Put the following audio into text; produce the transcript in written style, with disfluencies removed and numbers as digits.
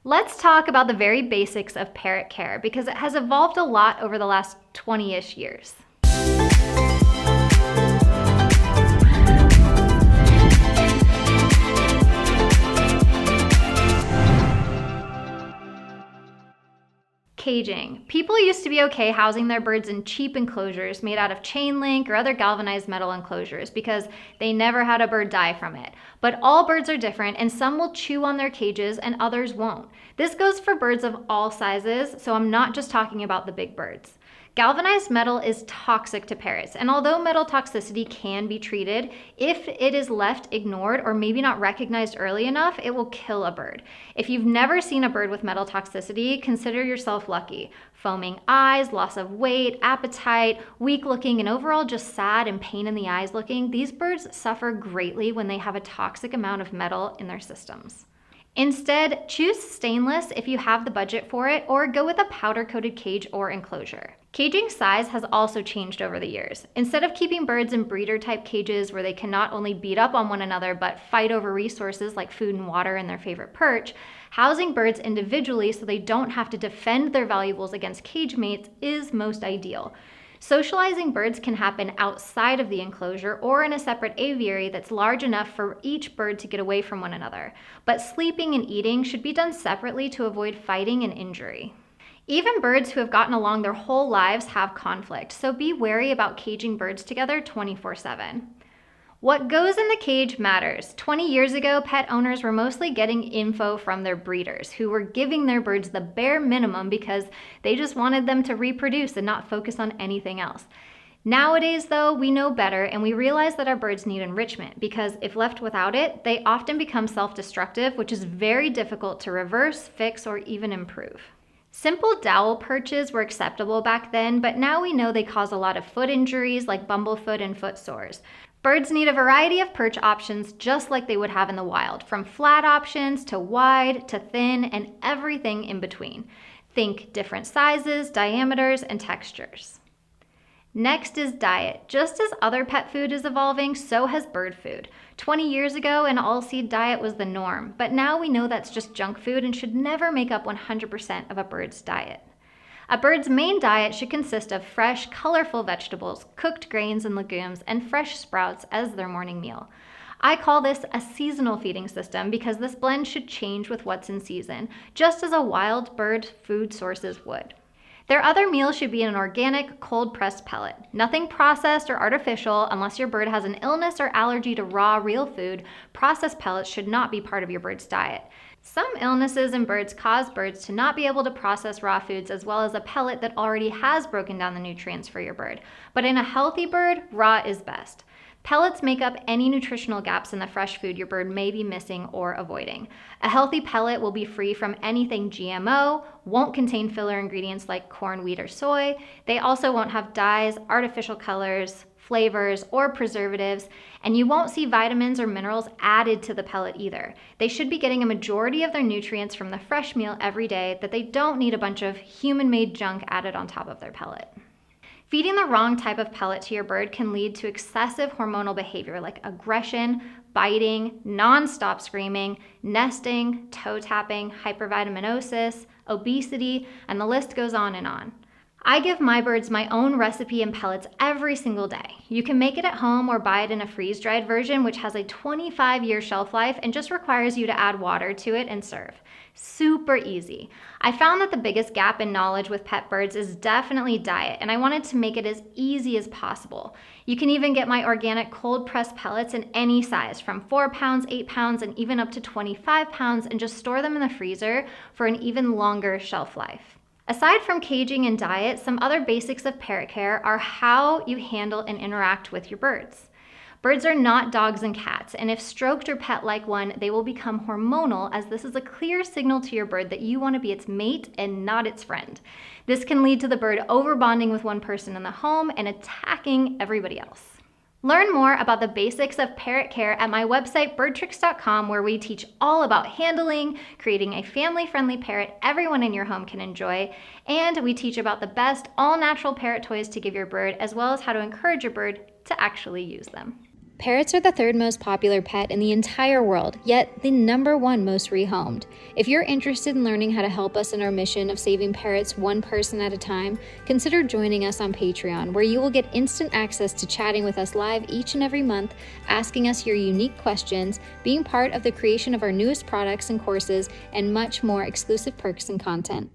Let's talk about the very basics of parrot care because it has evolved a lot over the last 20-ish years. Caging. People used to be okay housing their birds in cheap enclosures made out of chain link or other galvanized metal enclosures because they never had a bird die from it. But all birds are different and some will chew on their cages and others won't. This goes for birds of all sizes, so I'm not just talking about the big birds. Galvanized metal is toxic to parrots, and although metal toxicity can be treated, if it is left ignored or maybe not recognized early enough, it will kill a bird. If you've never seen a bird with metal toxicity, consider yourself lucky. Foaming eyes, loss of weight, appetite, weak looking, and overall just sad and pain in the eyes looking, these birds suffer greatly when they have a toxic amount of metal in their systems. Instead, choose stainless if you have the budget for it, or go with a powder-coated cage or enclosure. Caging size has also changed over the years. Instead of keeping birds in breeder-type cages where they can not only beat up on one another but fight over resources like food and water and their favorite perch, housing birds individually so they don't have to defend their valuables against cage mates is most ideal. Socializing birds can happen outside of the enclosure or in a separate aviary that's large enough for each bird to get away from one another. But sleeping and eating should be done separately to avoid fighting and injury. Even birds who have gotten along their whole lives have conflict, so be wary about caging birds together 24/7. What goes in the cage matters. 20 years ago, pet owners were mostly getting info from their breeders, who were giving their birds the bare minimum because they just wanted them to reproduce and not focus on anything else. Nowadays, though, we know better and we realize that our birds need enrichment because if left without it, they often become self-destructive, which is very difficult to reverse, fix, or even improve. Simple dowel perches were acceptable back then, but now we know they cause a lot of foot injuries like bumblefoot and foot sores. Birds need a variety of perch options just like they would have in the wild, from flat options to wide to thin and everything in between. Think different sizes, diameters, and textures. Next is diet. Just as other pet food is evolving, so has bird food. 20 years ago, an all-seed diet was the norm, but now we know that's just junk food and should never make up 100% of a bird's diet. A bird's main diet should consist of fresh, colorful vegetables, cooked grains and legumes, and fresh sprouts as their morning meal. I call this a seasonal feeding system because this blend should change with what's in season, just as a wild bird food sources would. Their other meal should be an organic, cold-pressed pellet. Nothing processed or artificial unless your bird has an illness or allergy to raw, real food. Processed pellets should not be part of your bird's diet. Some illnesses in birds cause birds to not be able to process raw foods as well as a pellet that already has broken down the nutrients for your bird. But in a healthy bird, raw is best. Pellets make up any nutritional gaps in the fresh food your bird may be missing or avoiding. A healthy pellet will be free from anything GMO, won't contain filler ingredients like corn, wheat, or soy. They also won't have dyes, artificial colors, flavors, or preservatives, and you won't see vitamins or minerals added to the pellet either. They should be getting a majority of their nutrients from the fresh meal every day that they don't need a bunch of human-made junk added on top of their pellet. Feeding the wrong type of pellet to your bird can lead to excessive hormonal behavior like aggression, biting, non-stop screaming, nesting, toe tapping, hypervitaminosis, obesity, and the list goes on and on. I give my birds my own recipe and pellets every single day. You can make it at home or buy it in a freeze-dried version, which has a 25-year shelf life and just requires you to add water to it and serve. Super easy. I found that the biggest gap in knowledge with pet birds is definitely diet, and I wanted to make it as easy as possible. You can even get my organic cold-pressed pellets in any size, from 4 pounds, 8 pounds, and even up to 25 pounds, and just store them in the freezer for an even longer shelf life. Aside from caging and diet, some other basics of parrot care are how you handle and interact with your birds. Birds are not dogs and cats, and if stroked or pet like one, they will become hormonal, as this is a clear signal to your bird that you want to be its mate and not its friend. This can lead to the bird over-bonding with one person in the home and attacking everybody else. Learn more about the basics of parrot care at my website, birdtricks.com, where we teach all about handling, creating a family-friendly parrot everyone in your home can enjoy, and we teach about the best all-natural parrot toys to give your bird, as well as how to encourage your bird to actually use them. Parrots are the third most popular pet in the entire world, yet the #1 most rehomed. If you're interested in learning how to help us in our mission of saving parrots one person at a time, consider joining us on Patreon, where you will get instant access to chatting with us live each and every month, asking us your unique questions, being part of the creation of our newest products and courses, and much more exclusive perks and content.